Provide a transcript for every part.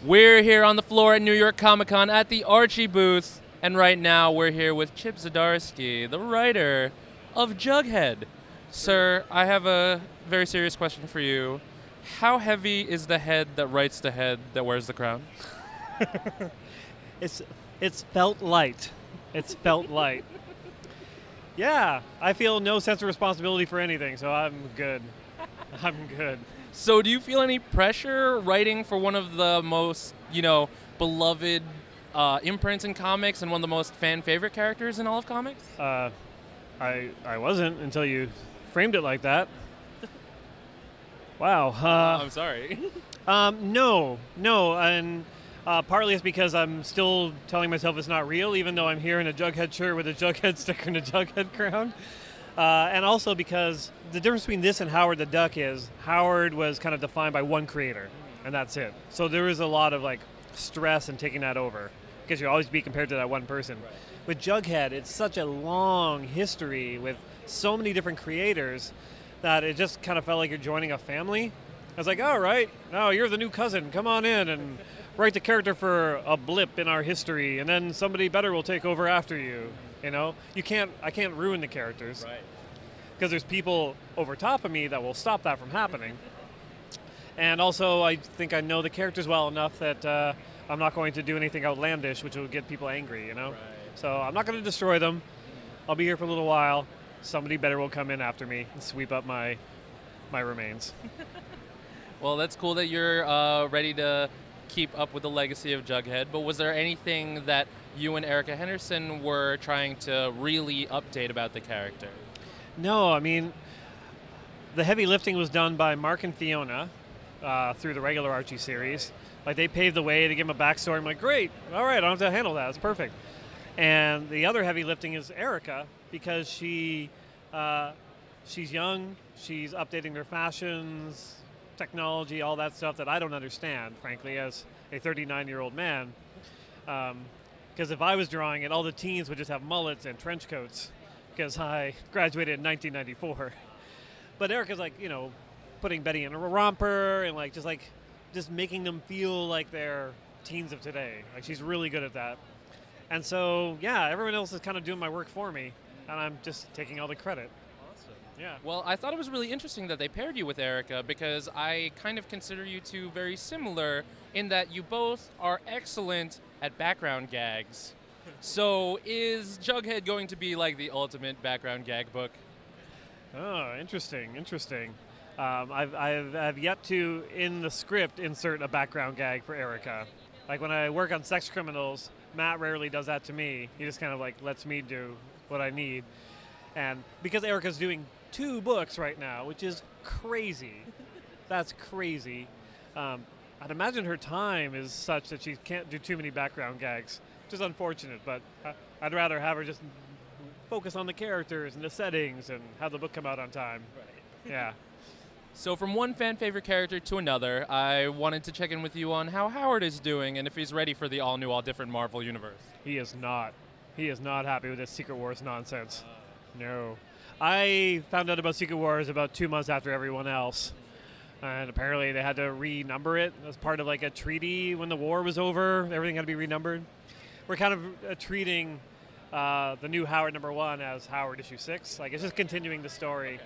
We're here on the floor at New York Comic Con at the Archie booth, and right now we're here with Chip Zdarsky, the writer of Jughead. Sir, I have a very serious question for you. How heavy is the head that writes the head that wears the crown? It's felt light. It's felt light. Yeah, I feel no sense of responsibility for anything, so I'm good. I'm good. So do you feel any pressure writing for one of the most, beloved imprints in comics and one of the most fan-favorite characters in all of comics? I wasn't until you framed it like that. Wow. I'm sorry. No, and partly it's because I'm still telling myself it's not real, even though I'm here in a Jughead shirt with a Jughead sticker and a Jughead crown. And also because the difference between this and Howard the Duck is Howard was kind of defined by one creator, and that's it. So there is a lot of stress in taking that over because you'll always be compared to that one person. Right. With Jughead, it's such a long history with so many different creators that it just kind of felt like you're joining a family. I was like, all right, now you're the new cousin. Come on in and write the character for a blip in our history, and then somebody better will take over after you. I can't ruin the characters. Right. Because there's people over top of me that will stop that from happening. And also, I think I know the characters well enough that I'm not going to do anything outlandish, which will get people angry, Right. So I'm not going to destroy them. I'll be here for a little while. Somebody better will come in after me and sweep up my remains. Well, that's cool that you're ready to keep up with the legacy of Jughead, but was there anything that you and Erica Henderson were trying to really update about the character? No, I mean, the heavy lifting was done by Mark and Fiona through the regular Archie series. They paved the way to give him a backstory. I'm like, great, all right, I don't have to handle that, it's perfect. And the other heavy lifting is Erica, because she's young, she's updating their fashions, technology, all that stuff that I don't understand, frankly, as a 39-year-old man. Because if I was drawing it, all the teens would just have mullets and trench coats, because I graduated in 1994. But Erica's putting Betty in a romper and just making them feel like they're teens of today. She's really good at that. And so, yeah, everyone else is kind of doing my work for me, and I'm just taking all the credit. Awesome. Yeah. Well, I thought it was really interesting that they paired you with Erica because I kind of consider you two very similar in that you both are excellent at background gags. So is Jughead going to be the ultimate background gag book? Oh, interesting. I've yet to, in the script, insert a background gag for Erica. When I work on Sex Criminals, Matt rarely does that to me. He just kind of lets me do what I need. And because Erica's doing 2 books right now, which is crazy, that's crazy. I'd imagine her time is such that she can't do too many background gags, which is unfortunate, but I'd rather have her just focus on the characters and the settings and have the book come out on time. Right. Yeah. So from one fan favorite character to another, I wanted to check in with you on how Howard is doing and if he's ready for the all-new, all-different Marvel universe. He is not. He is not happy with this Secret Wars nonsense. No. I found out about Secret Wars about 2 months after everyone else. And apparently they had to renumber it as part of a treaty when the war was over. Everything had to be renumbered. We're kind of treating the new Howard #1 as Howard issue 6. It's just continuing the story.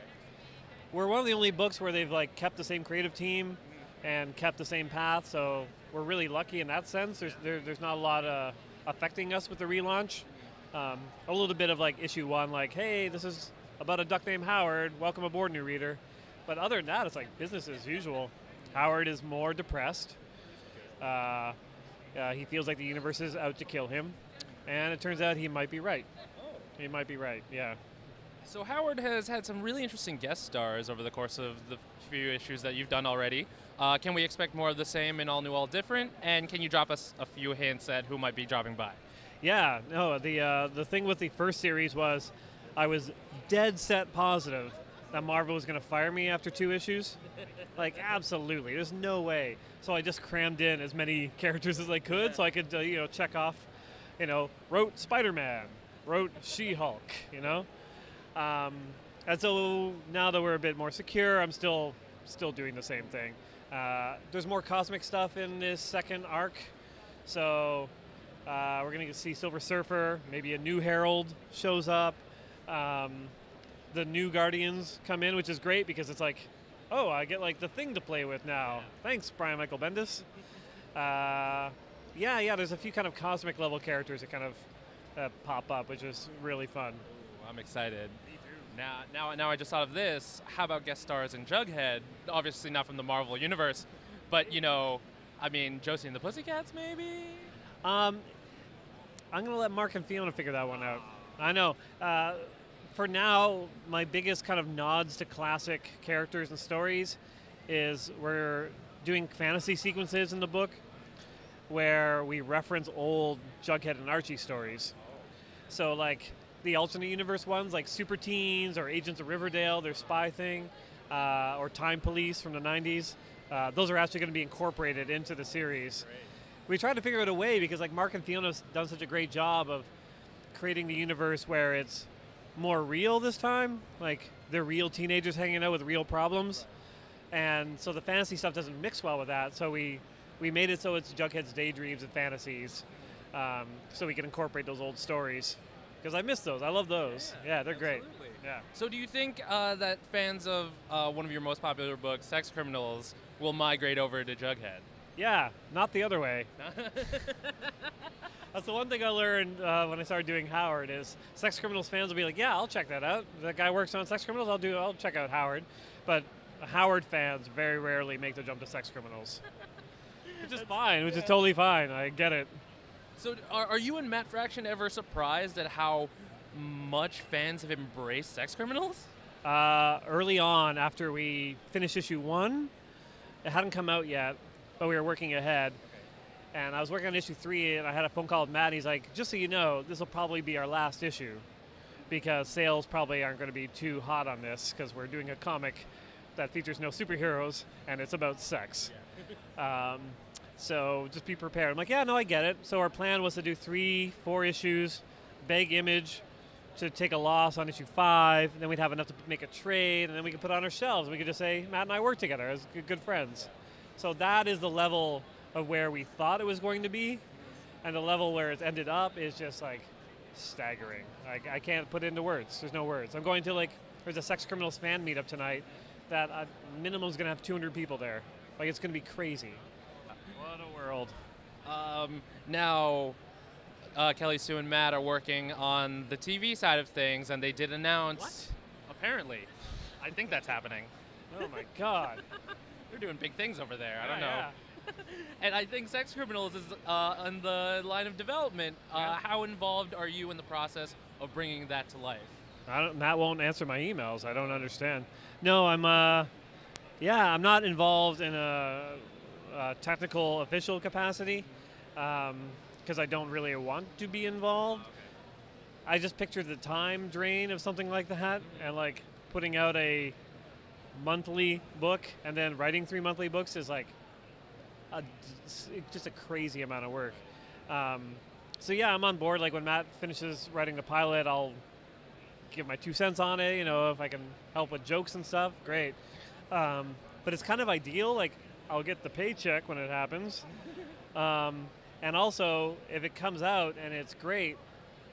We're one of the only books where they've kept the same creative team and kept the same path, so we're really lucky in that sense. There's not a lot affecting us with the relaunch. A little bit of issue 1, hey, this is about a duck named Howard, welcome aboard, new reader. But other than that, it's business as usual. Howard is more depressed. He feels like the universe is out to kill him, and it turns out he might be right. He might be right, yeah. So Howard has had some really interesting guest stars over the course of the few issues that you've done already. Can we expect more of the same in All New, All Different? And can you drop us a few hints at who might be dropping by? Yeah, no, the thing with the first series was I was dead set positive that Marvel was going to fire me after 2 issues. Absolutely, there's no way. So I just crammed in as many characters as I could so I could, check off, wrote Spider-Man, wrote She-Hulk, And so now that we're a bit more secure, I'm still doing the same thing. There's more cosmic stuff in this second arc, so we're going to see Silver Surfer, maybe a new Herald shows up. The new Guardians come in, which is great because it's like, oh, I get like the Thing to play with now. Thanks, Brian Michael Bendis. There's a few kind of cosmic level characters that kind of pop up, which is really fun. Ooh, I'm excited. Now I just thought of this. How about guest stars in Jughead? Obviously not from the Marvel universe, but Josie and the Pussycats maybe? I'm going to let Mark and Fiona figure that one out. I know. For now, my biggest kind of nods to classic characters and stories is we're doing fantasy sequences in the book where we reference old Jughead and Archie stories. So like the alternate universe ones like Super Teens or Agents of Riverdale, their spy thing, or Time Police from the 90s, those are actually going to be incorporated into the series. Great. We tried to figure out a way because like Mark and Fiona's done such a great job of creating the universe where it's more real this time. Like they're real teenagers hanging out with real problems. And so the fantasy stuff doesn't mix well with that. So we made it so it's Jughead's daydreams and fantasies, so we can incorporate those old stories. Because I miss those. I love those. Yeah, they're great. Yeah. So do you think that fans of one of your most popular books, Sex Criminals, will migrate over to Jughead? Yeah, not the other way. That's the one thing I learned when I started doing Howard is Sex Criminals fans will be like, yeah, I'll check that out. That guy works on Sex Criminals, I'll check out Howard. But Howard fans very rarely make the jump to Sex Criminals. Which is fine, which is totally fine. I get it. So are you and Matt Fraction ever surprised at how much fans have embraced Sex Criminals? Early on, after we finished issue 1, it hadn't come out yet, but we were working ahead. And I was working on issue 3, and I had a phone call with Matt, and he's like, just so you know, this will probably be our last issue, because sales probably aren't going to be too hot on this, because we're doing a comic that features no superheroes, and it's about sex. Yeah. So just be prepared. I'm like, yeah, no, I get it. So our plan was to do 3-4 issues, beg Image to take a loss on issue 5, and then we'd have enough to make a trade, and then we could put it on our shelves. We could just say, Matt and I work together as good friends. So that is the level of where we thought it was going to be, and the level where it's ended up is just like staggering. I can't put it into words. There's no words. I'm going to there's a Sex Criminals fan meetup tonight that minimum is going to have 200 people there. Like, it's going to be crazy. What a world. Now, Kelly Sue and Matt are working on the TV side of things, and they did announce... What? Apparently. I think that's happening. Oh, my God. They're doing big things over there. I don't know. Yeah. And I think Sex Criminals is on the line of development. Yeah. How involved are you in the process of bringing that to life? Matt won't answer my emails. I don't understand. No, I'm not involved in a technical official capacity because I don't really want to be involved. I just pictured the time drain of something like that, and like putting out a monthly book and then writing 3 monthly books is like just a crazy amount of work. So yeah, I'm on board. Like when Matt finishes writing the pilot, I'll give my 2 cents on it. If I can help with jokes and stuff, great. But it's kind of ideal. Like I'll get the paycheck when it happens, and also if it comes out and it's great,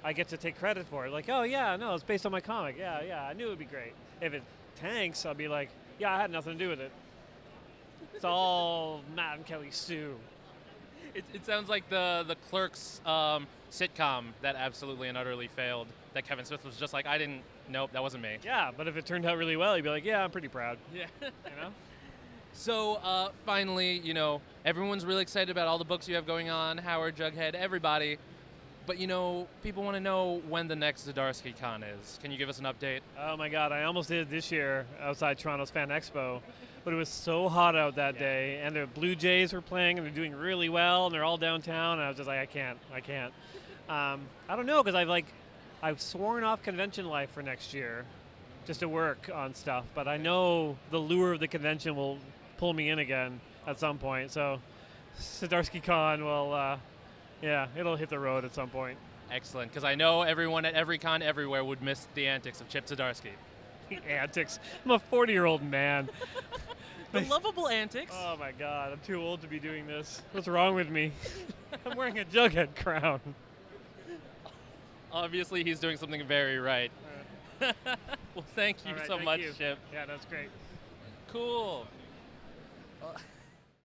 I get to take credit for it. Like, oh yeah, no, it's based on my comic. Yeah, I knew it would be great. If it tanks, I'll be like, yeah, I had nothing to do with it. It's all Matt and Kelly Sue. It sounds like the Clerks sitcom that absolutely and utterly failed. That Kevin Smith was just like, nope, that wasn't me. Yeah, but if it turned out really well, you'd be like, yeah, I'm pretty proud. Yeah. So finally, everyone's really excited about all the books you have going on, Howard, Jughead, everybody. But, people want to know when the next Zdarsky Con is. Can you give us an update? Oh, my God. I almost did it this year outside Toronto's Fan Expo. But it was so hot out that day. And the Blue Jays were playing, and they're doing really well, and they're all downtown. And I was just like, I can't. I don't know, because I've sworn off convention life for next year just to work on stuff. But I know the lure of the convention will pull me in again at some point. So Zdarsky Con will... yeah, it'll hit the road at some point. Excellent, because I know everyone at every con everywhere would miss the antics of Chip Zdarsky. The antics. I'm a 40-year-old man. The lovable antics. Oh my god, I'm too old to be doing this. What's wrong with me? I'm wearing a Jughead crown. Obviously, he's doing something very right. Well, thank you so much, Chip. Yeah, that's great. Cool.